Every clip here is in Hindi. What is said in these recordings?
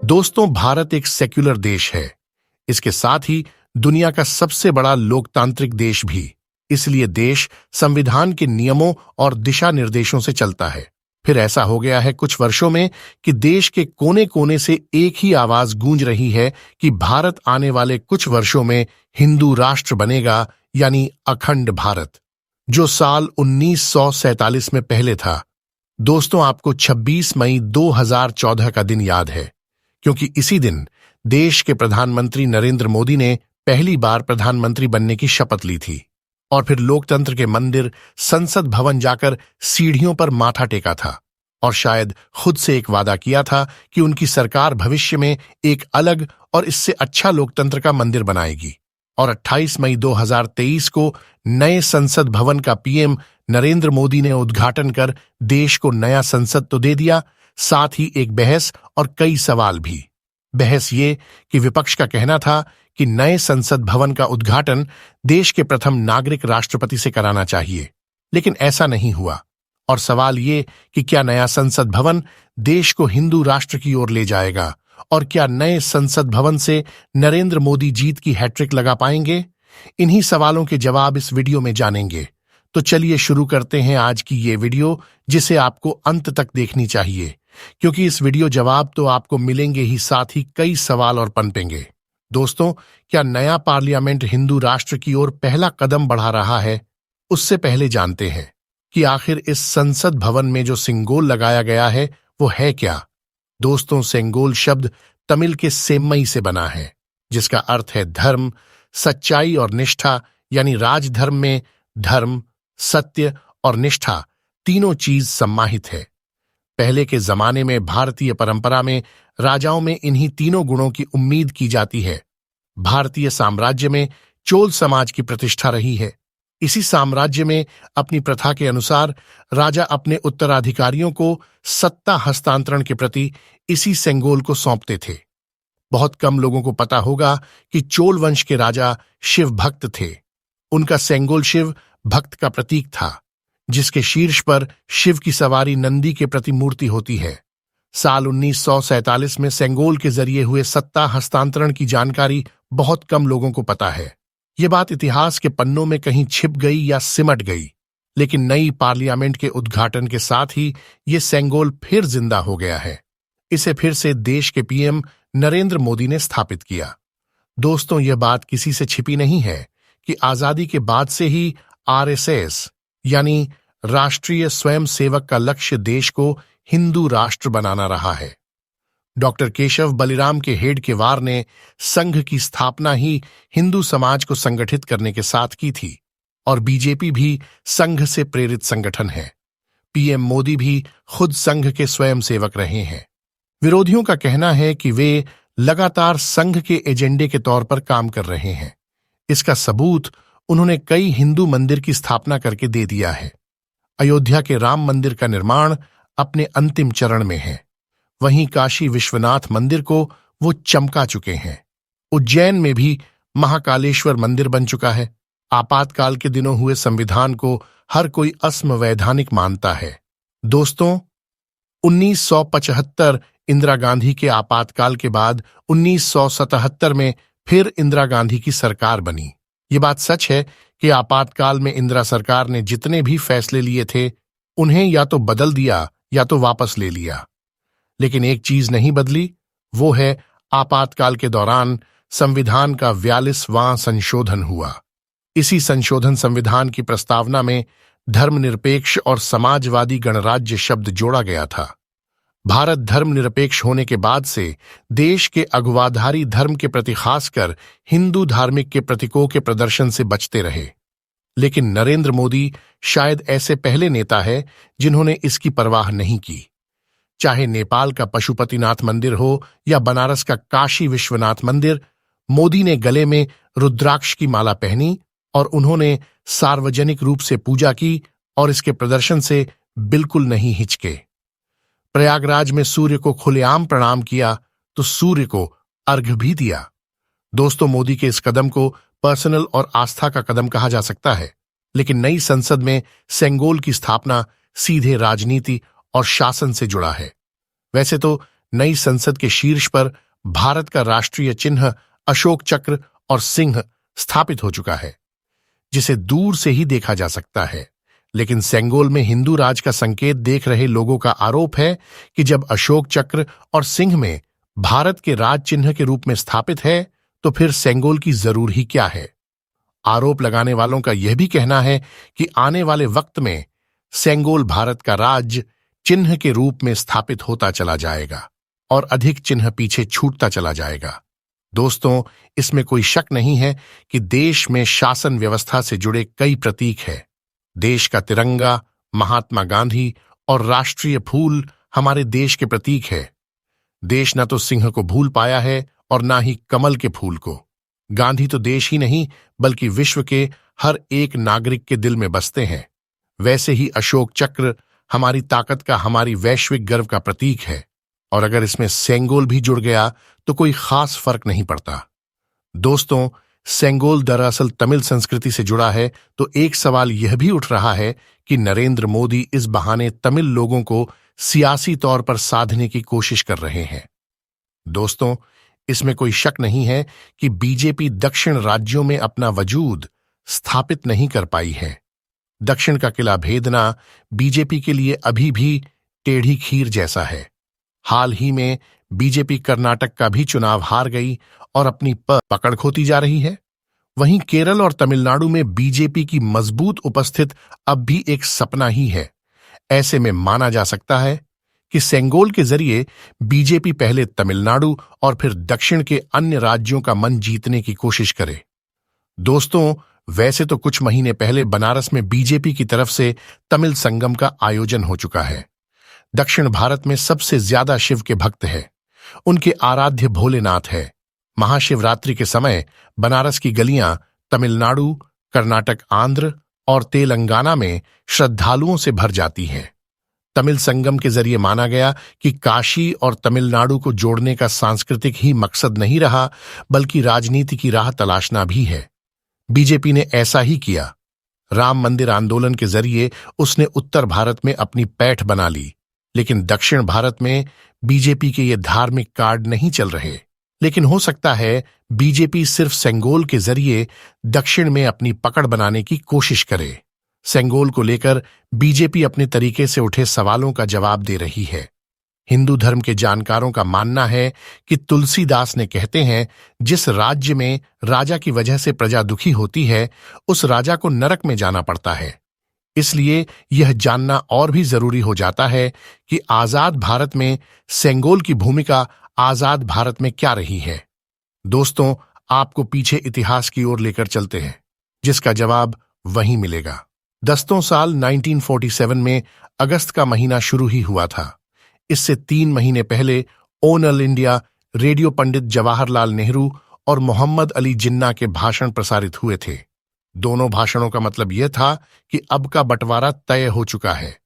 दोस्तों, भारत एक सेक्युलर देश है। इसके साथ ही दुनिया का सबसे बड़ा लोकतांत्रिक देश भी। इसलिए देश संविधान के नियमों और दिशा निर्देशों से चलता है। फिर ऐसा हो गया है कुछ वर्षों में कि देश के कोने कोने से एक ही आवाज गूंज रही है कि भारत आने वाले कुछ वर्षों में हिंदू राष्ट्र बनेगा, यानी अखंड भारत, जो साल 1947 में पहले था। दोस्तों, आपको 26 मई 2014 का दिन याद है, क्योंकि इसी दिन देश के प्रधानमंत्री नरेंद्र मोदी ने पहली बार प्रधानमंत्री बनने की शपथ ली थी और फिर लोकतंत्र के मंदिर संसद भवन जाकर सीढ़ियों पर माथा टेका था और शायद खुद से एक वादा किया था कि उनकी सरकार भविष्य में एक अलग और इससे अच्छा लोकतंत्र का मंदिर बनाएगी। और 28 मई 2023 को नए संसद भवन का पीएम नरेंद्र मोदी ने उद्घाटन कर देश को नया संसद तो दे दिया, साथ ही एक बहस और कई सवाल भी। बहस ये कि विपक्ष का कहना था कि नए संसद भवन का उद्घाटन देश के प्रथम नागरिक राष्ट्रपति से कराना चाहिए, लेकिन ऐसा नहीं हुआ। और सवाल ये कि क्या नया संसद भवन देश को हिंदू राष्ट्र की ओर ले जाएगा, और क्या नए संसद भवन से नरेंद्र मोदी जीत की हैट्रिक लगा पाएंगे? इन्हीं सवालों के जवाब इस वीडियो में जानेंगे। तो चलिए शुरू करते हैं आज की ये वीडियो, जिसे आपको अंत तक देखनी चाहिए, क्योंकि इस वीडियो जवाब तो आपको मिलेंगे ही, साथ ही कई सवाल और पनपेंगे। दोस्तों, क्या नया पार्लियामेंट हिंदू राष्ट्र की ओर पहला कदम बढ़ा रहा है? उससे पहले जानते हैं कि आखिर इस संसद भवन में जो सिंगोल लगाया गया है वो है क्या। दोस्तों, सेंगोल शब्द तमिल के सेम्मई से बना है, जिसका अर्थ है धर्म, सच्चाई और निष्ठा, यानी राजधर्म में धर्म, सत्य और निष्ठा तीनों चीज सम्माहित है। पहले के जमाने में भारतीय परंपरा में राजाओं में इन्हीं तीनों गुणों की उम्मीद की जाती है। भारतीय साम्राज्य में चोल समाज की प्रतिष्ठा रही है। इसी साम्राज्य में अपनी प्रथा के अनुसार राजा अपने उत्तराधिकारियों को सत्ता हस्तांतरण के प्रति इसी सेंगोल को सौंपते थे। बहुत कम लोगों को पता होगा कि चोल वंश के राजा शिव भक्त थे। उनका सेंगोल शिव भक्त का प्रतीक था, जिसके शीर्ष पर शिव की सवारी नंदी के प्रतिमूर्ति होती है। साल 1947 में सेंगोल के जरिए हुए सत्ता हस्तांतरण की जानकारी बहुत कम लोगों को पता है। ये बात इतिहास के पन्नों में कहीं छिप गई या सिमट गई, लेकिन नई पार्लियामेंट के उद्घाटन के साथ ही ये सेंगोल फिर जिंदा हो गया है। इसे फिर से देश के पीएम नरेंद्र मोदी ने स्थापित किया। दोस्तों, यह बात किसी से छिपी नहीं है कि आजादी के बाद से ही आरएसएस यानी राष्ट्रीय स्वयंसेवक का लक्ष्य देश को हिंदू राष्ट्र बनाना रहा है। डॉक्टर केशव बलिराम के हेडगेवार ने संघ की स्थापना ही हिंदू समाज को संगठित करने के साथ की थी, और बीजेपी भी संघ से प्रेरित संगठन है। पीएम मोदी भी खुद संघ के स्वयंसेवक रहे हैं। विरोधियों का कहना है कि वे लगातार संघ के एजेंडे के तौर पर काम कर रहे हैं। इसका सबूत उन्होंने कई हिंदू मंदिर की स्थापना करके दे दिया है। अयोध्या के राम मंदिर का निर्माण अपने अंतिम चरण में है। वहीं काशी विश्वनाथ मंदिर को वो चमका चुके हैं। उज्जैन में भी महाकालेश्वर मंदिर बन चुका है। आपातकाल के दिनों हुए संविधान को हर कोई असंवैधानिक मानता है। दोस्तों, 1975 इंदिरा गांधी के आपातकाल के बाद 1977 में फिर इंदिरा गांधी की सरकार बनी। ये बात सच है कि आपातकाल में इंदिरा सरकार ने जितने भी फैसले लिए थे, उन्हें या तो बदल दिया या तो वापस ले लिया, लेकिन एक चीज नहीं बदली, वो है आपातकाल के दौरान संविधान का 42वां संशोधन हुआ। इसी संशोधन संविधान की प्रस्तावना में धर्मनिरपेक्ष और समाजवादी गणराज्य शब्द जोड़ा गया था। भारत धर्मनिरपेक्ष होने के बाद से देश के अगुवाधारी धर्म के प्रति खासकर हिंदू धार्मिक के प्रतीकों के प्रदर्शन से बचते रहे, लेकिन नरेंद्र मोदी शायद ऐसे पहले नेता है जिन्होंने इसकी परवाह नहीं की। चाहे नेपाल का पशुपतिनाथ मंदिर हो या बनारस का काशी विश्वनाथ मंदिर, मोदी ने गले में रुद्राक्ष की माला पहनी और उन्होंने सार्वजनिक रूप से पूजा की और इसके प्रदर्शन से बिल्कुल नहीं हिचके। प्रयागराज में सूर्य को खुलेआम प्रणाम किया तो सूर्य को अर्घ्य भी दिया। दोस्तों, मोदी के इस कदम को पर्सनल और आस्था का कदम कहा जा सकता है, लेकिन नई संसद में सेंगोल की स्थापना सीधे राजनीति और शासन से जुड़ा है। वैसे तो नई संसद के शीर्ष पर भारत का राष्ट्रीय चिन्ह अशोक चक्र और सिंह स्थापित हो चुका है, जिसे दूर से ही देखा जा सकता है। लेकिन सेंगोल में हिंदू राज का संकेत देख रहे लोगों का आरोप है कि जब अशोक चक्र और सिंह में भारत के राज चिन्ह के रूप में स्थापित है, तो फिर सेंगोल की जरूर ही क्या है। आरोप लगाने वालों का यह भी कहना है कि आने वाले वक्त में सेंगोल भारत का राज चिन्ह के रूप में स्थापित होता चला जाएगा और अधिक चिन्ह पीछे छूटता चला जाएगा। दोस्तों, इसमें कोई शक नहीं है कि देश में शासन व्यवस्था से जुड़े कई प्रतीक हैं। देश का तिरंगा, महात्मा गांधी और राष्ट्रीय फूल हमारे देश के प्रतीक है। देश न तो सिंह को भूल पाया है और न ही कमल के फूल को। गांधी तो देश ही नहीं बल्कि विश्व के हर एक नागरिक के दिल में बसते हैं। वैसे ही अशोक चक्र हमारी ताकत का, हमारी वैश्विक गर्व का प्रतीक है। और अगर इसमें सेंगोल भी जुड़ गया तो कोई खास फर्क नहीं पड़ता। दोस्तों, सेंगोल दरअसल तमिल संस्कृति से जुड़ा है, तो एक सवाल यह भी उठ रहा है कि नरेंद्र मोदी इस बहाने तमिल लोगों को सियासी तौर पर साधने की कोशिश कर रहे हैं। दोस्तों, इसमें कोई शक नहीं है कि बीजेपी दक्षिण राज्यों में अपना वजूद स्थापित नहीं कर पाई है। दक्षिण का किला भेदना बीजेपी के लिए अभी भी टेढ़ी खीर जैसा है। हाल ही में बीजेपी कर्नाटक का भी चुनाव हार गई और अपनी पकड़ खोती जा रही है। वहीं केरल और तमिलनाडु में बीजेपी की मजबूत उपस्थिति अब भी एक सपना ही है। ऐसे में माना जा सकता है कि सेंगोल के जरिए बीजेपी पहले तमिलनाडु और फिर दक्षिण के अन्य राज्यों का मन जीतने की कोशिश करे। दोस्तों, वैसे तो कुछ महीने पहले बनारस में बीजेपी की तरफ से तमिल संगम का आयोजन हो चुका है। दक्षिण भारत में सबसे ज्यादा शिव के भक्त है। उनके आराध्य भोलेनाथ है। महाशिवरात्रि के समय बनारस की गलियां तमिलनाडु, कर्नाटक, आंध्र और तेलंगाना में श्रद्धालुओं से भर जाती हैं। तमिल संगम के जरिए माना गया कि काशी और तमिलनाडु को जोड़ने का सांस्कृतिक ही मकसद नहीं रहा, बल्कि राजनीति की राह तलाशना भी है। बीजेपी ने ऐसा ही किया। राम मंदिर आंदोलन के जरिए उसने उत्तर भारत में अपनी पैठ बना ली, लेकिन दक्षिण भारत में बीजेपी के ये धार्मिक कार्ड नहीं चल रहे। लेकिन हो सकता है बीजेपी सिर्फ सेंगोल के जरिए दक्षिण में अपनी पकड़ बनाने की कोशिश करे। सेंगोल को लेकर बीजेपी अपने तरीके से उठे सवालों का जवाब दे रही है। हिंदू धर्म के जानकारों का मानना है कि तुलसीदास ने कहते हैं, जिस राज्य में राजा की वजह से प्रजा दुखी होती है, उस राजा को नरक में जाना पड़ता है। इसलिए यह जानना और भी जरूरी हो जाता है कि आजाद भारत में सेंगोल की भूमिका आजाद भारत में क्या रही है। दोस्तों, आपको पीछे इतिहास की ओर लेकर चलते हैं, जिसका जवाब वहीं मिलेगा। दस्तों साल 1947 में अगस्त का महीना शुरू ही हुआ था। इससे 3 महीने पहले all India radio Pandit Jawaharlal Nehru और मोहम्मद अली जिन्ना के भाषण प्रसारित हुए थे। दोनों भाषणों का मतलब यह था कि अब का बंटवारा तय हो चुका है।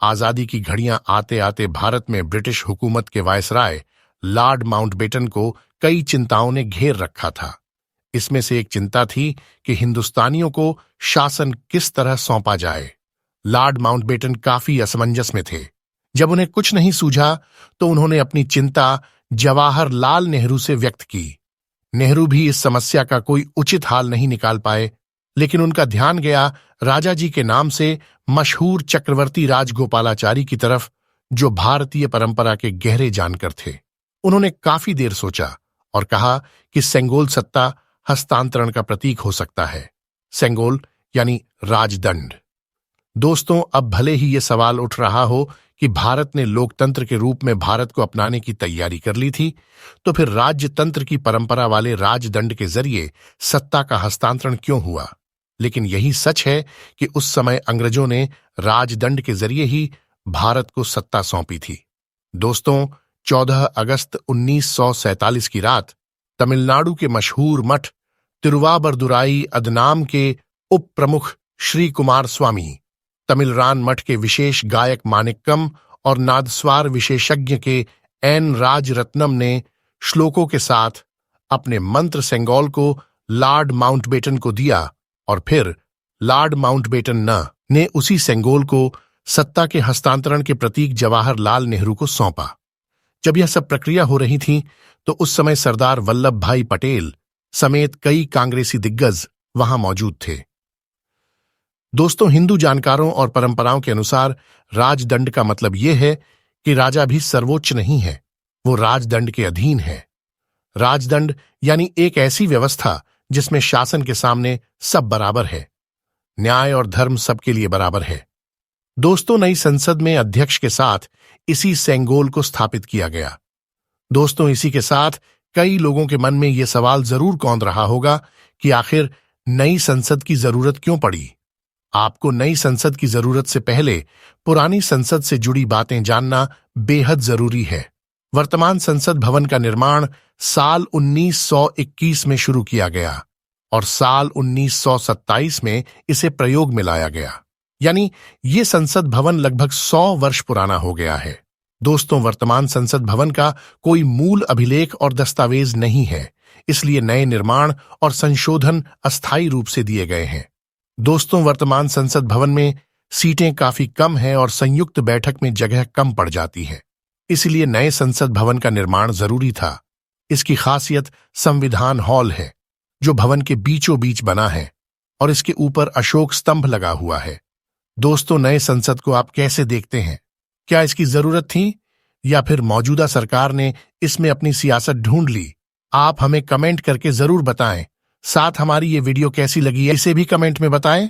आजादी की घड़ियां आते आते भारत में ब्रिटिश हुकूमत के वायसराय लॉर्ड माउंटबेटन को कई चिंताओं ने घेर रखा था। इसमें से एक चिंता थी कि हिंदुस्तानियों को शासन किस तरह सौंपा जाए। लॉर्ड माउंटबेटन काफी असमंजस में थे। जब उन्हें कुछ नहीं सूझा तो उन्होंने अपनी चिंता जवाहरलाल नेहरू से व्यक्त की। नेहरू भी इस समस्या का कोई उचित हल नहीं निकाल पाए, लेकिन उनका ध्यान गया राजा जी के नाम से मशहूर चक्रवर्ती राजगोपालाचारी की तरफ, जो भारतीय परंपरा के गहरे जानकर थे। उन्होंने काफी देर सोचा और कहा कि सेंगोल सत्ता हस्तांतरण का प्रतीक हो सकता है। सेंगोल यानी राजदंड। दोस्तों, अब भले ही ये सवाल उठ रहा हो कि भारत ने लोकतंत्र के रूप में भारत को अपनाने की तैयारी कर ली थी, तो फिर राज्यतंत्र की परंपरा वाले राजदंड के जरिए सत्ता का हस्तांतरण क्यों हुआ। लेकिन यही सच है कि उस समय अंग्रेजों ने राजदंड के जरिए ही भारत को सत्ता सौंपी थी। दोस्तों, 14 अगस्त 1947 की रात तमिलनाडु के मशहूर मठ तिरुवाबरदुराई अदनाम के उप प्रमुख श्री कुमार स्वामी, तमिलरान मठ के विशेष गायक मानिक्कम और नादस्वार विशेषज्ञ के एन राजरत्नम ने श्लोकों के साथ अपने मंत्र सेंगोल को लॉर्ड माउंटबेटन को दिया और फिर लॉर्ड माउंटबेटन ने उसी सेंगोल को सत्ता के हस्तांतरण के प्रतीक जवाहरलाल नेहरू को सौंपा। जब यह सब प्रक्रिया हो रही थी तो उस समय सरदार वल्लभ भाई पटेल समेत कई कांग्रेसी दिग्गज वहां मौजूद थे। दोस्तों, हिंदू जानकारों और परंपराओं के अनुसार राजदंड का मतलब यह है कि राजा भी सर्वोच्च नहीं है, वो राजदंड के अधीन है। राजदंड यानी एक ऐसी व्यवस्था जिसमें शासन के सामने सब बराबर है, न्याय और धर्म सबके लिए बराबर है। दोस्तों, नई संसद में अध्यक्ष के साथ इसी सेंगोल को स्थापित किया गया। दोस्तों, इसी के साथ कई लोगों के मन में यह सवाल जरूर कौंध रहा होगा कि आखिर नई संसद की जरूरत क्यों पड़ी। आपको नई संसद की जरूरत से पहले पुरानी संसद से जुड़ी बातें जानना बेहद जरूरी है। वर्तमान संसद भवन का निर्माण साल 1921 में शुरू किया गया और साल 1927 में इसे प्रयोग में लाया गया, यानी ये संसद भवन लगभग 100 वर्ष पुराना हो गया है। दोस्तों, वर्तमान संसद भवन का कोई मूल अभिलेख और दस्तावेज नहीं है, इसलिए नए निर्माण और संशोधन अस्थायी रूप से दिए गए हैं। दोस्तों, वर्तमान संसद भवन में सीटें काफी कम हैं और संयुक्त बैठक में जगह कम पड़ जाती है, इसलिए नए संसद भवन का निर्माण जरूरी था। इसकी खासियत संविधान हॉल है, जो भवन के बीचों बीच बना है और इसके ऊपर अशोक स्तंभ लगा हुआ है। दोस्तों, नए संसद को आप कैसे देखते हैं? क्या इसकी जरूरत थी या फिर मौजूदा सरकार ने इसमें अपनी सियासत ढूंढ ली? आप हमें कमेंट करके जरूर बताएं। साथ हमारी ये वीडियो कैसी लगी है इसे भी कमेंट में बताएं।